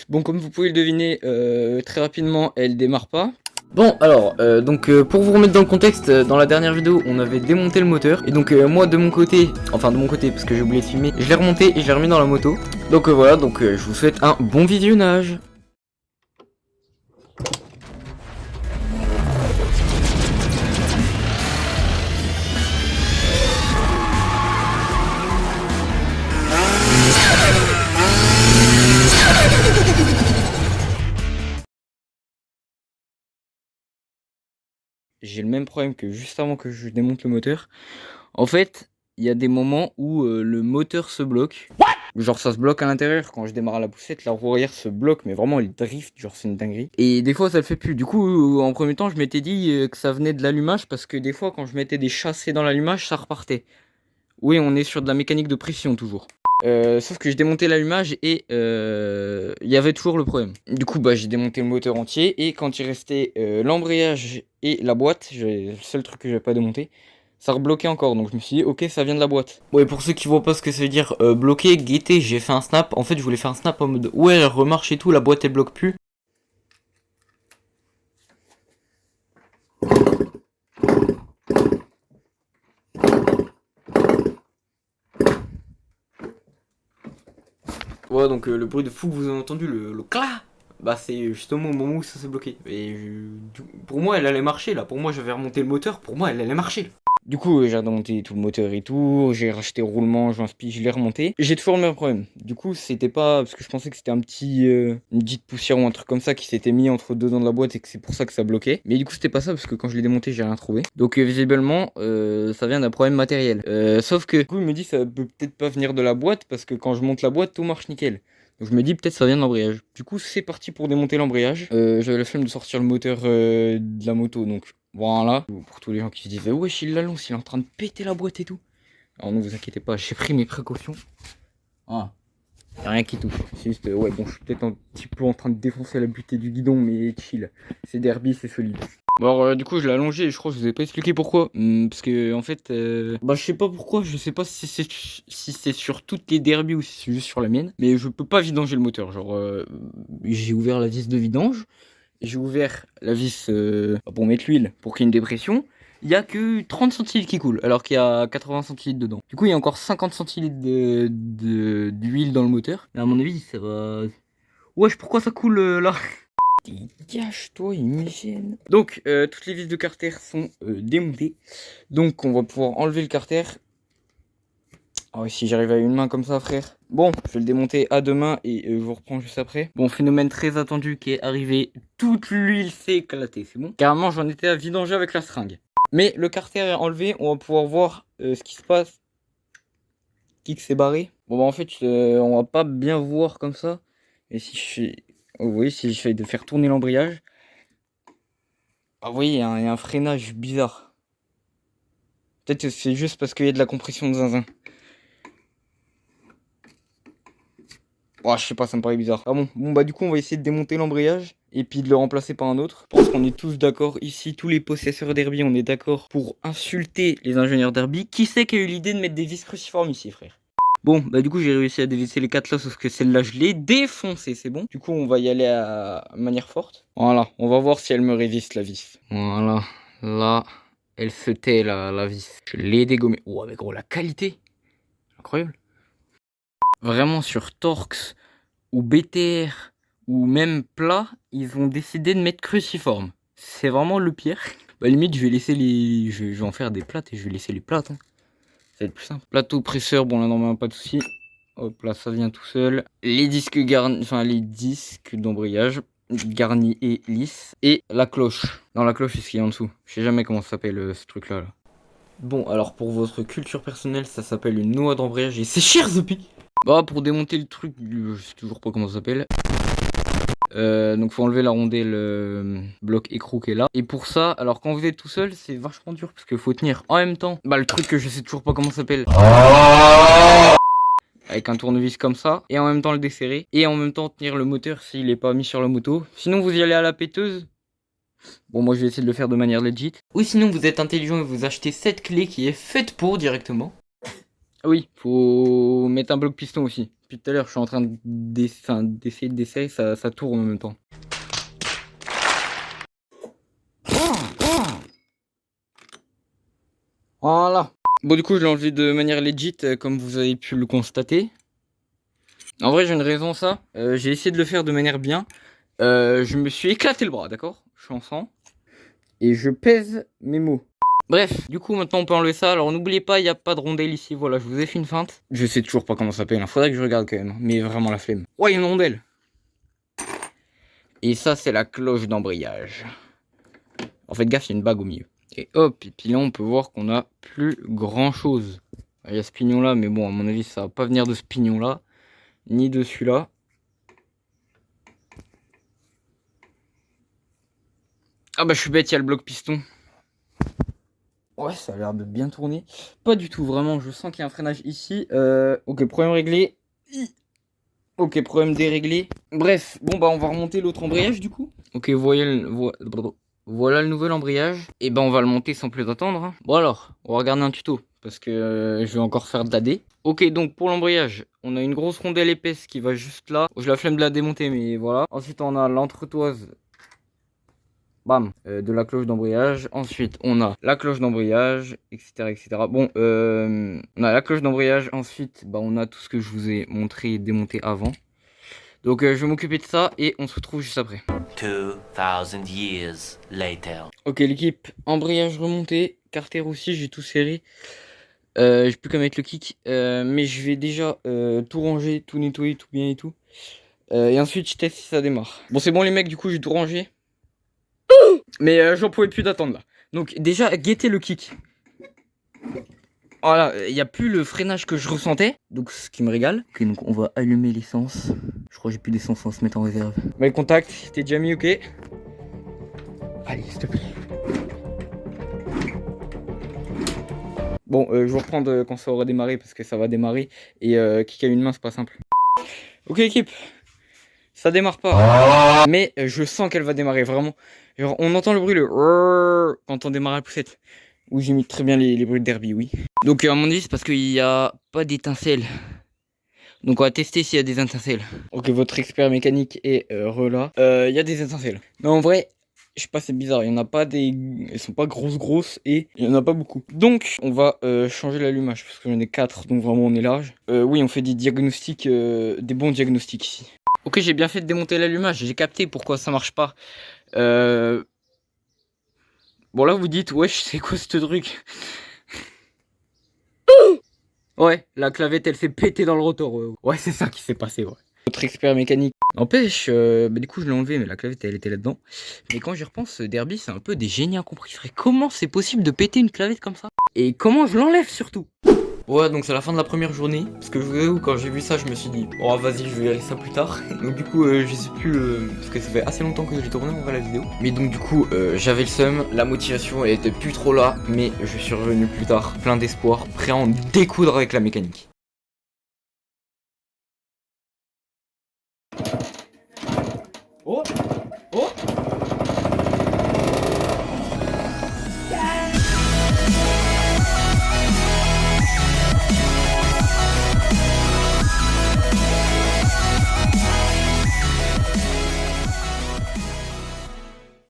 Bon, comme vous pouvez le deviner, très rapidement, elle démarre pas. Bon, alors, pour vous remettre dans le contexte, dans la dernière vidéo, on avait démonté le moteur. Et donc, moi, de mon côté, parce que j'ai oublié de filmer, je l'ai remonté et je l'ai remis dans la moto. Donc, voilà, je vous souhaite un bon visionnage. J'ai le même problème que juste avant que je démonte le moteur. En fait, il y a des moments où le moteur se bloque. Genre ça se bloque à l'intérieur quand je démarre à la poussette, la roue arrière se bloque, mais vraiment elle drift, genre c'est une dinguerie. Et des fois ça le fait plus. Du coup, en premier temps, je m'étais dit que ça venait de l'allumage parce que des fois quand je mettais des chassés dans l'allumage, ça repartait. Oui, on est sur de la mécanique de pression toujours. Sauf que j'ai démonté l'allumage et il y avait toujours le problème. Du coup, j'ai démonté le moteur entier et quand il restait l'embrayage et la boîte, le seul truc que j'avais pas démonté, ça rebloquait encore. Donc je me suis dit, ok, ça vient de la boîte. Bon, et pour ceux qui voient pas ce que ça veut dire bloquer, guetter, j'ai fait un snap. En fait, je voulais faire un snap en mode ouais, elle remarche et tout, la boîte elle bloque plus. Ouais, donc le bruit de fou que vous avez entendu, le cla, c'est justement au moment où ça s'est bloqué. Et pour moi, elle allait marcher là. Pour moi, j'avais remonté le moteur. Pour moi, elle allait marcher là. Du coup, j'ai remonté tout le moteur et tout. J'ai racheté le roulement, je l'ai remonté. J'ai toujours le même problème. Du coup, c'était pas parce que je pensais que c'était une petite poussière ou un truc comme ça qui s'était mis entre deux dents de la boîte et que c'est pour ça que ça bloquait. Mais du coup, c'était pas ça parce que quand je l'ai démonté, j'ai rien trouvé. Donc, visiblement, ça vient d'un problème matériel. Sauf que, du coup, il me dit ça peut peut-être pas venir de la boîte parce que quand je monte la boîte, tout marche nickel. Donc je me dis peut-être ça vient de l'embrayage. Du coup c'est parti pour démonter l'embrayage. J'avais la flemme de sortir le moteur de la moto, donc voilà. Pour tous les gens qui se disaient wesh il la lance, il est en train de péter la boîte et tout. Alors ne vous inquiétez pas, j'ai pris mes précautions. Ah, y'a rien qui touche. C'est juste ouais bon je suis peut-être un petit peu en train de défoncer la butée du guidon, mais chill. C'est derby, c'est solide. Bon alors, du coup je l'ai allongé et je crois que je vous ai pas expliqué pourquoi. Parce que en fait je sais pas pourquoi, je sais pas si c'est sur toutes les derbies ou si c'est juste sur la mienne, mais je peux pas vidanger le moteur. Genre j'ai ouvert la vis de vidange, j'ai ouvert la vis pour mettre l'huile pour qu'il y ait une dépression. Il y a que 30 centilitres qui coulent alors qu'il y a 80 centilitres dedans. Du coup il y a encore 50 centilitres d'huile dans le moteur. Mais à mon avis ça va. Wesh pourquoi ça coule là? Dégage-toi, il me gêne. Donc, toutes les vis de carter sont démontées. Donc, on va pouvoir enlever le carter. Ah oui, si j'arrive à une main comme ça, frère. Bon, je vais le démonter à deux mains et je vous reprends juste après. Bon, phénomène très attendu qui est arrivé. Toute l'huile s'est éclatée, c'est bon. Carrément, j'en étais à vidanger avec la seringue. Mais le carter est enlevé, on va pouvoir voir ce qui se passe. Kick s'est barré. Bon, en fait, on va pas bien voir comme ça. Et si je fais... Vous voyez, si j'essaye de faire tourner l'embrayage. Ah oui, il y a un freinage bizarre. Peut-être que c'est juste parce qu'il y a de la compression de zinzin. Oh, je sais pas, ça me paraît bizarre. Ah bon, du coup, on va essayer de démonter l'embrayage et puis de le remplacer par un autre. Je pense qu'on est tous d'accord ici, tous les possesseurs d'Herbie, on est d'accord pour insulter les ingénieurs d'Herbie. Qui c'est qui a eu l'idée de mettre des vis cruciformes ici, frère? Bon, du coup, j'ai réussi à dévisser les 4 là, sauf que celle-là, je l'ai défoncée, c'est bon. Du coup, on va y aller à manière forte. Voilà, on va voir si elle me résiste, la vis. Voilà, là, elle se tait, la vis. Je l'ai dégommée. Oh, mais gros, la qualité, incroyable. Vraiment, sur Torx ou BTR ou même plat, ils ont décidé de mettre cruciforme. C'est vraiment le pire. Limite, je vais laisser les... Je vais en faire des plates et je vais laisser les plates. Hein. Ça va être plus simple. Plateau presseur, bon là normalement pas de soucis. Hop là, ça vient tout seul. Les disques garnis, enfin les disques d'embrayage garnis et lisses. Et la cloche. Dans la cloche, c'est ce qu'il y a en dessous. Je sais jamais comment ça s'appelle ce truc là. Bon, alors pour votre culture personnelle, ça s'appelle une noix d'embrayage et c'est cher Zopi. Pour démonter le truc, je sais toujours pas comment ça s'appelle. Donc faut enlever la rondelle bloc écrou qui est là. Et pour ça, alors quand vous êtes tout seul, c'est vachement dur parce qu'il faut tenir en même temps. Le truc que je sais toujours pas comment ça s'appelle. Avec un tournevis comme ça, et en même temps le desserrer, et en même temps tenir le moteur s'il est pas mis sur la moto. Sinon vous y allez à la péteuse. Bon moi je vais essayer de le faire de manière legit. Ou sinon vous êtes intelligent et vous achetez cette clé qui est faite pour directement. Ah oui, faut mettre un bloc piston aussi. Depuis tout à l'heure, je suis en train d'essayer de desserrer, ça tourne en même temps. Voilà. Bon, du coup, je l'ai enlevé de manière legit, comme vous avez pu le constater. En vrai, j'ai une raison, ça. J'ai essayé de le faire de manière bien. Je me suis éclaté le bras, d'accord? Je suis en sang. Et je pèse mes mots. Bref, du coup, maintenant on peut enlever ça. Alors n'oubliez pas, il n'y a pas de rondelle ici. Voilà, je vous ai fait une feinte. Je sais toujours pas comment ça s'appelle. Faudrait que je regarde quand même. Mais vraiment la flemme. Ouais, il y a une rondelle. Et ça, c'est la cloche d'embrayage. En fait, gaffe, il y a une bague au milieu. Et hop, et puis là, on peut voir qu'on a plus grand chose. Il y a ce pignon là, mais bon, à mon avis, ça va pas venir de ce pignon là, ni de celui-là. Ah bah, je suis bête, il y a le bloc piston. Ouais, ça a l'air de bien tourner. Pas du tout, vraiment, je sens qu'il y a un freinage ici. Ok, problème réglé. Ok, problème déréglé. Bref, bon bah on va remonter l'autre embrayage du coup. Ok, voilà le nouvel embrayage. Et ben on va le monter sans plus attendre. Hein. Bon alors, on va regarder un tuto. Parce que je vais encore faire de l'AD. Ok, donc pour l'embrayage, on a une grosse rondelle épaisse qui va juste là. Je la flemme de la démonter, mais voilà. Ensuite, on a l'entretoise. Bam, de la cloche d'embrayage. Ensuite, on a la cloche d'embrayage, etc., etc. Bon, on a la cloche d'embrayage. Ensuite, bah, on a tout ce que je vous ai montré et démonté avant. Donc, je vais m'occuper de ça et on se retrouve juste après. 2000 years later. Ok, l'équipe, embrayage remonté, carter aussi, j'ai tout serré. J'ai plus qu'à mettre le kick, mais je vais déjà tout ranger, tout nettoyer, tout bien et tout. Et ensuite, je teste si ça démarre. Bon, c'est bon, les mecs, du coup, j'ai tout rangé. Mais j'en pouvais plus d'attendre là. Donc déjà, guettez le kick. Voilà, il n'y a plus le freinage que je ressentais. Donc ce qui me régale. Ok, donc on va allumer l'essence. Je crois que j'ai plus d'essence, on va se mettre en réserve. Bah le contact, t'es déjà mis, ok. Allez, s'il te plaît. Bon, je vais reprendre quand ça aura démarré parce que ça va démarrer. Et kick à une main, c'est pas simple. Ok équipe. Ça démarre pas. Mais je sens qu'elle va démarrer, vraiment. Genre, on entend le bruit, le quand on démarre la poussette. Oui, j'imite très bien les bruits de derby, oui. Donc, à mon avis, c'est parce qu'il n'y a pas d'étincelles. Donc, on va tester s'il y a des étincelles. Ok, votre expert mécanique est là. Il y a des étincelles. Mais en vrai, je sais pas, c'est bizarre. Il y en a pas des. Elles sont pas grosses et il y en a pas beaucoup. Donc, on va changer l'allumage parce que j'en ai 4. Donc, vraiment, on est large. Oui, on fait des diagnostics, des bons diagnostics ici. Ok, j'ai bien fait de démonter l'allumage. J'ai capté pourquoi ça marche pas. Bon, là, vous dites, wesh, c'est quoi ce truc? Ouais, la clavette, elle s'est pétée dans le rotor. Ouais, c'est ça qui s'est passé, ouais. Notre expert mécanique. N'empêche, du coup, je l'ai enlevé, mais la clavette, elle était là-dedans. Mais quand j'y repense, Derby, c'est un peu des génies incompris. Comment c'est possible de péter une clavette comme ça? Et comment je l'enlève surtout? Ouais, donc c'est la fin de la première journée. Parce que je vous avoue, quand j'ai vu ça, je me suis dit, oh vas-y, je verrai ça plus tard. Donc du coup, je sais plus, parce que ça fait assez longtemps que j'ai tourné en vrai la vidéo. Mais donc du coup, j'avais le seum, la motivation elle était plus trop là. Mais je suis revenu plus tard, plein d'espoir, prêt à en découdre avec la mécanique.